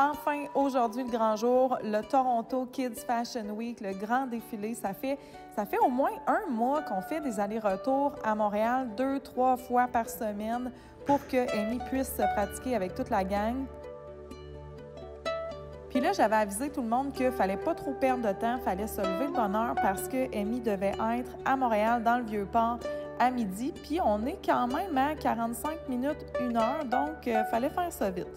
Enfin, aujourd'hui, le grand jour, le Toronto Kids Fashion Week, le grand défilé. Ça fait au moins un mois qu'on fait des allers-retours à Montréal 2-3 fois par semaine pour que Amy puisse se pratiquer avec toute la gang. Puis là, j'avais avisé tout le monde qu'il ne fallait pas trop perdre de temps, il fallait se lever de bonne heure parce que Amy devait être à Montréal, dans le Vieux-Port, à midi. Puis on est quand même à 45 minutes, 1 heure, donc il fallait faire ça vite.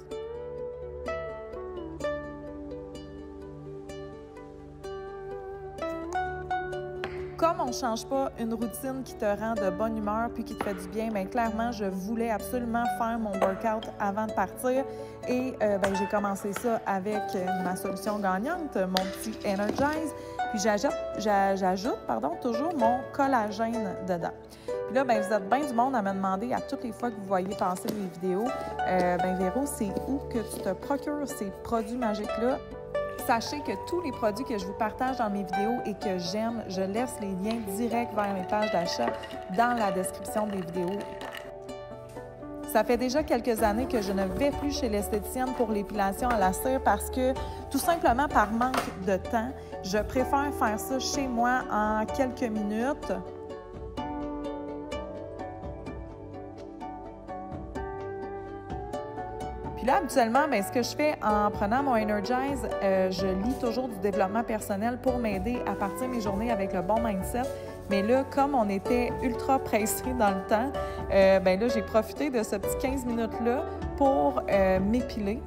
Comme on ne change pas une routine qui te rend de bonne humeur puis qui te fait du bien, bien clairement, je voulais absolument faire mon workout avant de partir. Et j'ai commencé ça avec ma solution gagnante, mon petit Energize. Puis j'ajoute toujours mon collagène dedans. Puis là, vous êtes bien du monde à me demander à toutes les fois que vous voyez passer les vidéos, Véro, c'est où que tu te procures ces produits magiques-là? Sachez que tous les produits que je vous partage dans mes vidéos et que j'aime, je laisse les liens directs vers mes pages d'achat dans la description des vidéos. Ça fait déjà quelques années que je ne vais plus chez l'esthéticienne pour l'épilation à la cire parce que, tout simplement par manque de temps, je préfère faire ça chez moi en quelques minutes. Puis là, habituellement, ce que je fais en prenant mon Energize, je lis toujours du développement personnel pour m'aider à partir mes journées avec le bon mindset. Mais là, comme on était ultra pressé dans le temps, là, j'ai profité de ce petit 15 minutes-là pour m'épiler.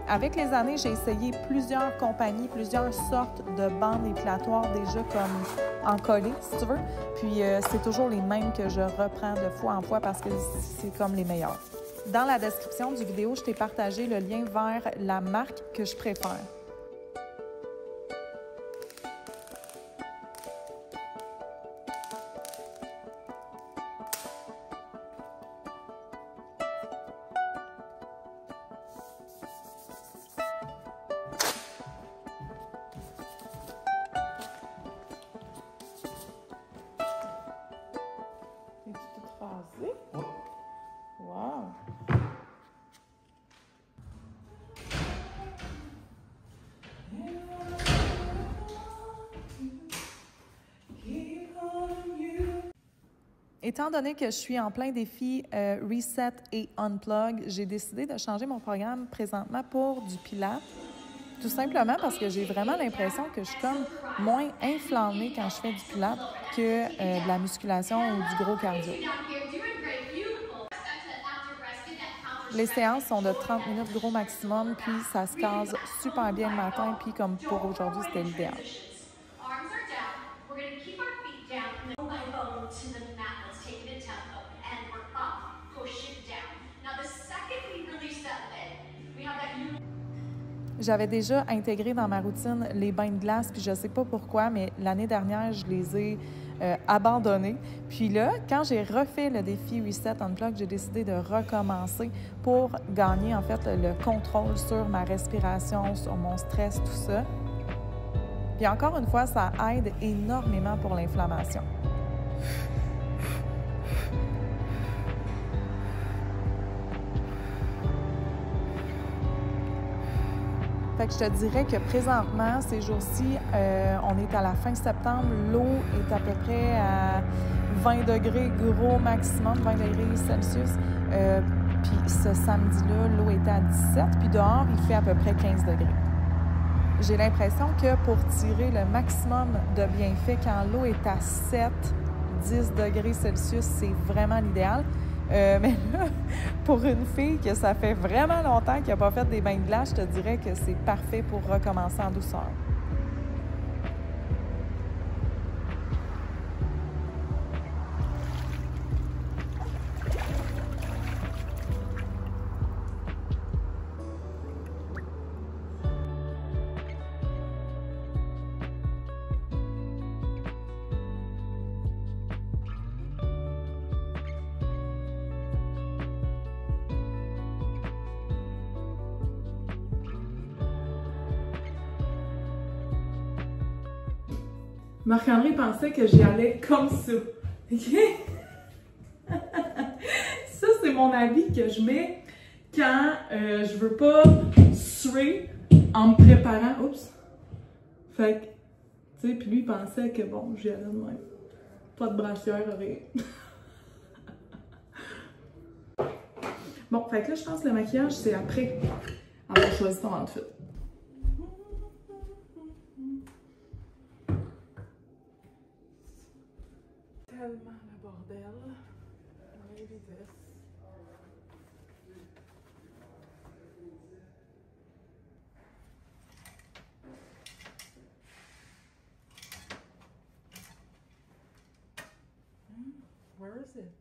Avec les années, j'ai essayé plusieurs compagnies, plusieurs sortes de bandes épilatoires déjà comme en collé, si tu veux. Puis c'est toujours les mêmes que je reprends de fois en fois parce que c'est comme les meilleurs. Dans la description du vidéo, je t'ai partagé le lien vers la marque que je préfère. Es-tu tout rasé? Oui. Wow! Étant donné que je suis en plein défi Reset et Unplug, j'ai décidé de changer mon programme présentement pour du Pilates. Tout simplement parce que j'ai vraiment l'impression que je suis comme moins inflammée quand je fais du Pilates que de la musculation ou du gros cardio. Les séances sont de 30 minutes gros maximum, puis ça se case super bien le matin, puis comme pour aujourd'hui, c'était l'idéal. J'avais déjà intégré dans ma routine les bains de glace, puis je ne sais pas pourquoi, mais l'année dernière, je les ai abandonnés. Puis là, quand j'ai refait le défi Reset Unplug, j'ai décidé de recommencer pour gagner en fait le contrôle sur ma respiration, sur mon stress, tout ça. Puis encore une fois, ça aide énormément pour l'inflammation. Fait que je te dirais que présentement, ces jours-ci, on est à la fin septembre, l'eau est à peu près à 20 degrés gros maximum, 20 degrés Celsius. Puis ce samedi-là, l'eau était à 17, puis dehors, il fait à peu près 15 degrés. J'ai l'impression que pour tirer le maximum de bienfaits, quand l'eau est à 7, 10 degrés Celsius, c'est vraiment l'idéal. Mais là, pour une fille que ça fait vraiment longtemps qui n'a pas fait des bains de glace, je te dirais que c'est parfait pour recommencer en douceur. Marc-André pensait que j'y allais comme ça. OK? Ça, c'est mon habit que je mets quand je veux pas suer en me préparant. Oups! Fait que, tu sais, puis lui, il pensait que bon, j'y allais de même. Pas de brassière, rien. Bon, fait que là, je pense que le maquillage, c'est après avoir choisi ton outfit. Tellement le bordel. Maybe this. Where is it?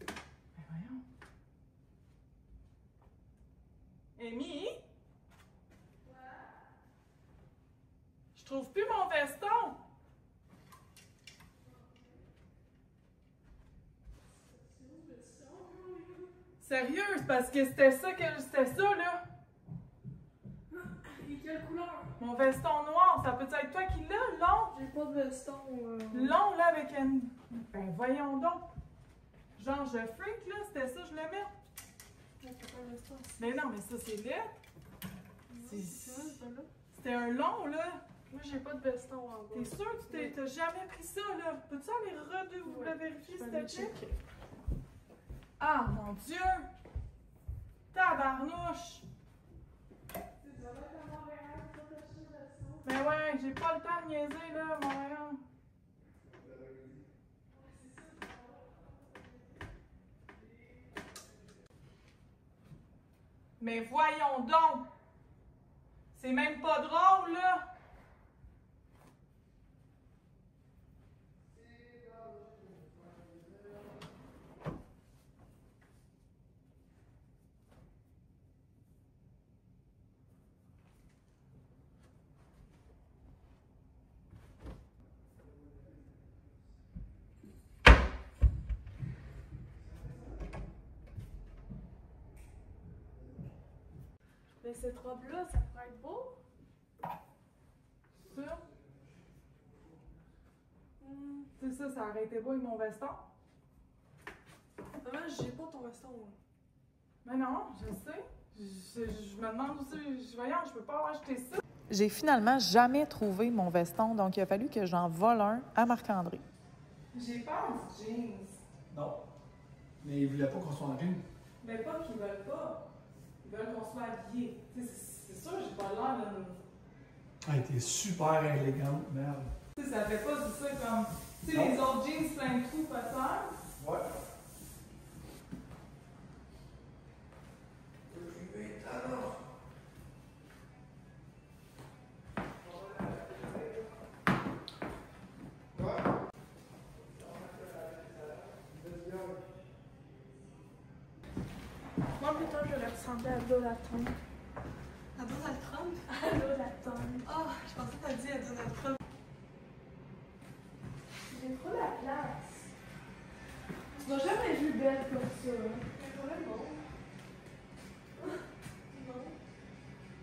Ben voyons. Amy? Je trouve plus mon veston. Sérieux, c'est parce que c'était ça là. Et quelle couleur? Mon veston noir, ça peut être toi qui l'as, long? J'ai pas de veston. Long là avec une. Ben voyons donc. Genre je freak là, c'était ça, je le mets. J'ai pas de veston. Mais non, mais ça c'est laid. C'est là. C'était un long là. Moi, j'ai pas de veston en bas. T'es sûr que tu t'as jamais pris ça là? Peux-tu aller Ouais, vérifier je s'il peux te plaît? checker. Ah mon Dieu! Tabarnouche! Mais ouais, j'ai pas le temps de niaiser là, mon rayon. Mais voyons donc! C'est même pas drôle là! Mais cette robe-là, ça pourrait être beau. Ça? C'est ça, ça aurait été beau avec mon veston. Maman, j'ai pas ton veston. Moi. Mais non, je sais. Je me demande aussi, voyons, je peux pas avoir acheté ça. J'ai finalement jamais trouvé mon veston, donc il a fallu que j'en vole un à Marc-André. J'ai peur du jeans. Non. Mais ils voulaient pas qu'on soit en jean. Mais pas qu'ils veulent pas. Ils veulent qu'on soit habillés. C'est sûr, j'ai pas l'air de... Ah, t'es super élégante, merde. Ça fait pas du ça comme... Tu sais, Non. les autres jeans plein de trous, peut-être. Ouais. Moi, plutôt, je vais ressembler à Donald Trump. À Donald Trump? À Donald Trump. Oh, je pensais que t'as dit à Donald Trump. J'ai trop la place. Tu m'as jamais vu belle comme ça. Mais quand même, bon. Non.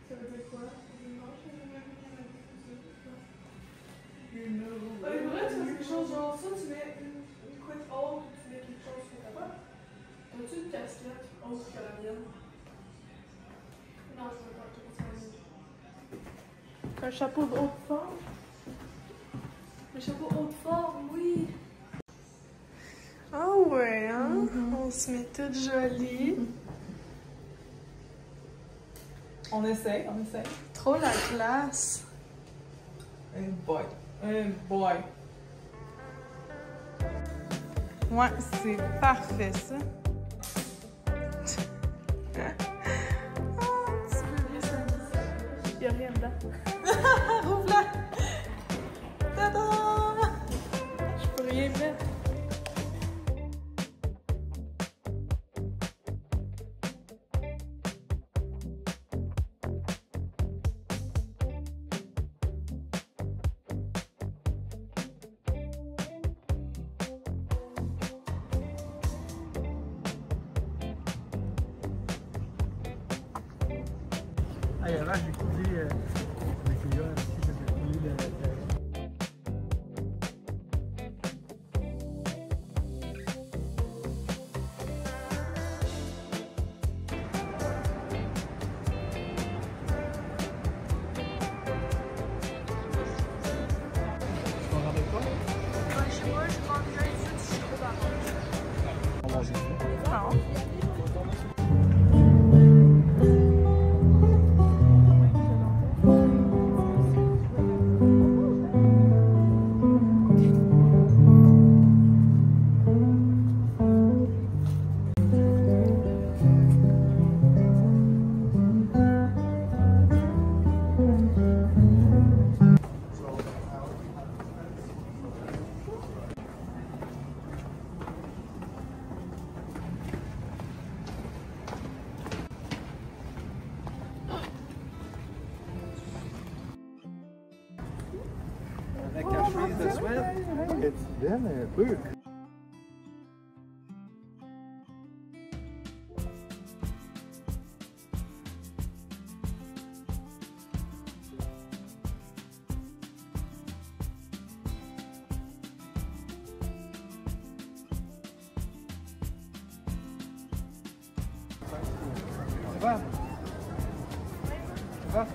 Ça veut dire quoi? Non, je sais jamais vu qu'elle a dit tout ça. Ouais, vrai, tu fais quelque chose genre ça, tu mets une couette haute, tu mets quelque chose sur ta tête. As-tu une casquette autre que la mienne? Non, je veux pas tout ça. Un chapeau de haute forme? Un chapeau haute forme, oui! Ah ouais, hein? On se met toute jolie. On essaie. Trop la classe! Hey boy. Hey boy. Ouais, c'est parfait ça. Y'a rien dedans. Rouvre-la! Tada! Je peux rien mettre. Ah, il y a là, j'ai écouté avec les gars. est belle un peu? Ça va? Ça va?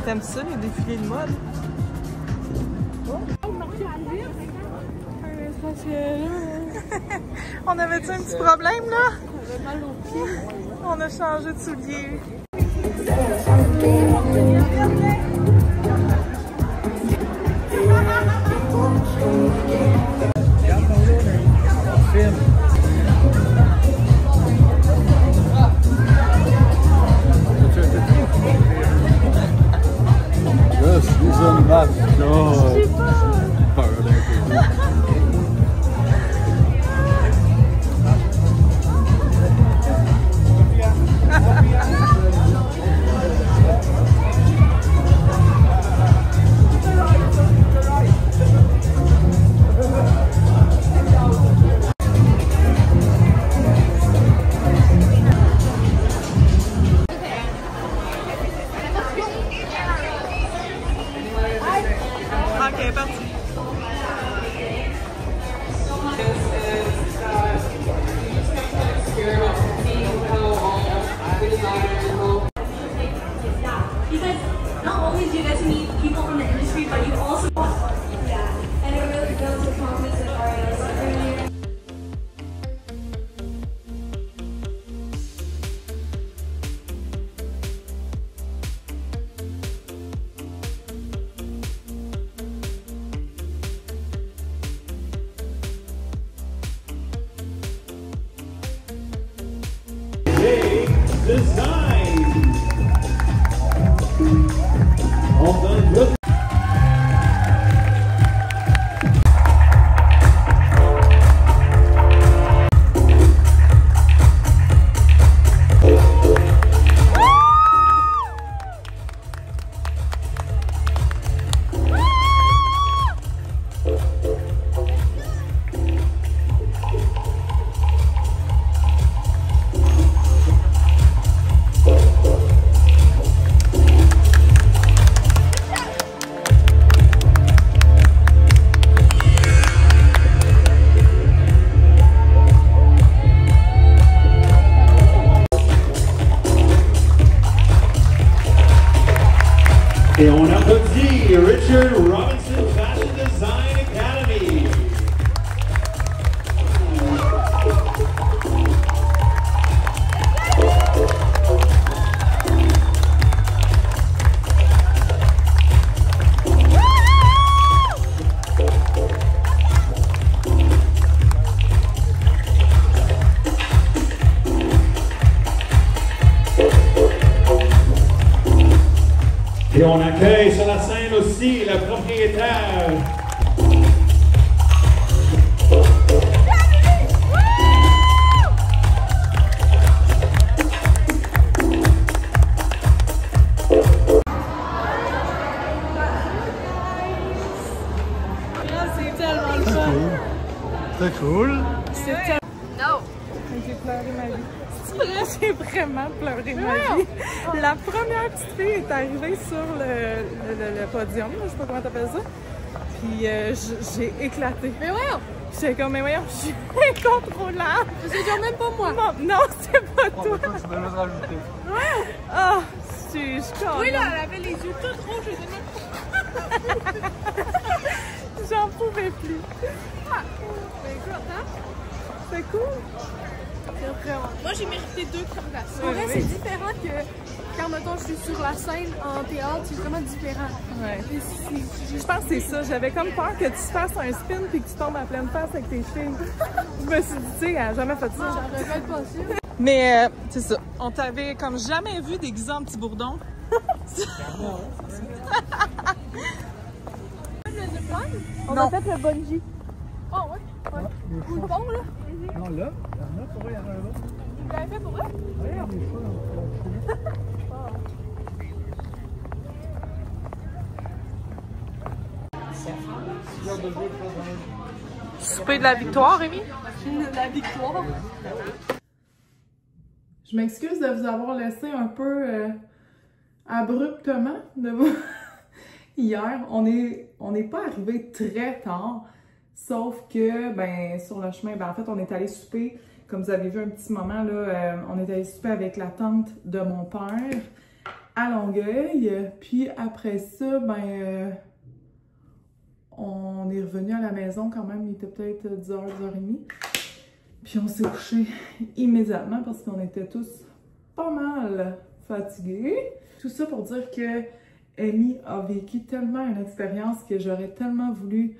T'aimes ça, les défilés de mode? On avait-tu un petit problème, là? J'avais mal aux pieds. On a changé de souliers. Ok, parti. Because not only do you get to meet people from the industry, but you also and it really builds your confidence as artists. Design. All done with. Et on applaudit Richard Robinson Fashion Design Academy. Et on accueille sur la scène aussi le propriétaire. C'est tellement le fun. C'est cool. Non. J'ai pleuré ma vie. C'est vrai, j'ai vraiment pleuré ma vie. La première petite fille est arrivée sur le podium, je sais pas comment t'appelles ça. Puis j'ai éclaté. Mais voyons. J'étais comme, mais voyons, je suis incontrôlable. C'est genre même pas moi. Non, c'est pas toi. Tu peux juste rajouter. Ah, je suis Oui, là, elle avait les yeux tout rouges. J'en pouvais plus. Ah, ben écoute, hein? C'est cool. C'est vraiment. Moi, j'ai mérité 2 crèmes glacées. En Oui, vrai, oui. c'est différent que quand, mettons, je suis sur la scène en théâtre, c'est vraiment différent. Ouais. Et Je pense que c'est ça. J'avais comme peur que tu fasses un spin puis que tu tombes à pleine face avec tes filles. Je me suis dit, tu sais, elle n'a jamais fait ça. j'en regrette pas ça. Mais c'est ça. On t'avait comme jamais vu déguisé en petit bourdon. On a fait le bungee. Oh ouais? Ouais. Où le pont, là? Non, là, il y en a, pour vrai, il y en a un là. Vous l'avez fait pour vrai? Oui, on est fous, Souper de la victoire, Rémi? La victoire. Je m'excuse de vous avoir laissé un peu abruptement de vous. Hier. On n'est pas arrivé très tard, sauf que, ben, sur le chemin, ben, en fait, on est allé souper, comme vous avez vu un petit moment, là, on est allé souper avec la tante de mon père à Longueuil, puis après ça, ben, on est revenu à la maison quand même, il était peut-être 10h, 10h30. Puis on s'est couché immédiatement parce qu'on était tous pas mal fatigués. Tout ça pour dire que Amy a vécu tellement une expérience que j'aurais tellement voulu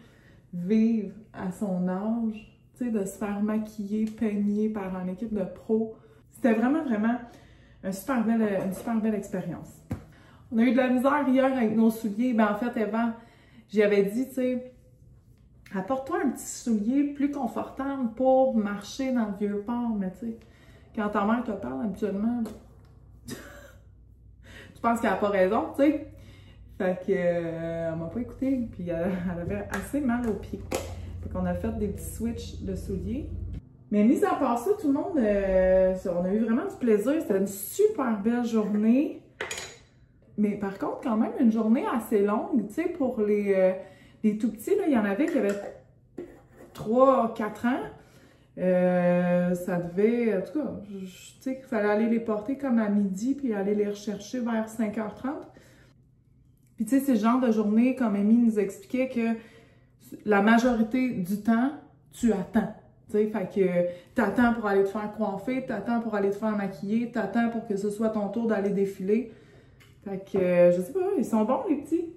vivre à son âge. Tu sais, de se faire maquiller, peigner par une équipe de pros. C'était vraiment une super belle expérience. On a eu de la misère hier avec nos souliers. Ben en fait, Eva, j'y avais dit, tu sais, apporte-toi un petit soulier plus confortable pour marcher dans le Vieux-Port, mais tu sais, quand ta mère te parle habituellement, tu penses qu'elle n'a pas raison, tu sais. Fait que, elle m'a pas écouté, puis elle avait assez mal aux pieds. Fait qu'on a fait des petits switches de souliers. Mais mis à part ça, tout le monde, on a eu vraiment du plaisir. C'était une super belle journée. Mais par contre, quand même, une journée assez longue, tu sais, pour les tout petits, là, il y en avait qui avaient 3-4 ans. Ça devait, en tout cas, tu sais, qu'il fallait aller les porter comme à midi, puis aller les rechercher vers 5h30. Puis tu sais, c'est le genre de journée, comme Amy nous expliquait, que la majorité du temps, tu attends. Tu sais, fait que t'attends pour aller te faire coiffer, t'attends pour aller te faire maquiller, t'attends pour que ce soit ton tour d'aller défiler. Fait que, je sais pas, ils sont bons les petits.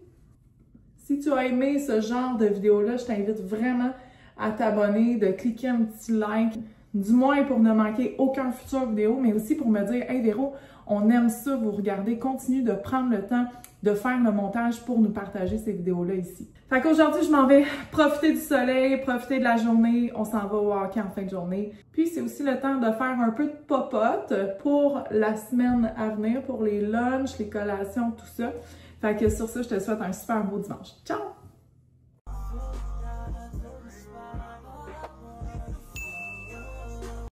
Si tu as aimé ce genre de vidéo-là, je t'invite vraiment à t'abonner, de cliquer un petit like, du moins pour ne manquer aucun futur vidéo, mais aussi pour me dire « Hey Véro, on aime ça, vous regardez, continue de prendre le temps de faire le montage pour nous partager ces vidéos-là ici. » Fait qu'aujourd'hui, je m'en vais profiter du soleil, profiter de la journée, on s'en va au hockey en fin de journée. Puis c'est aussi le temps de faire un peu de popote pour la semaine à venir, pour les lunchs, les collations, tout ça. Fait que sur ça, je te souhaite un super beau dimanche. Ciao!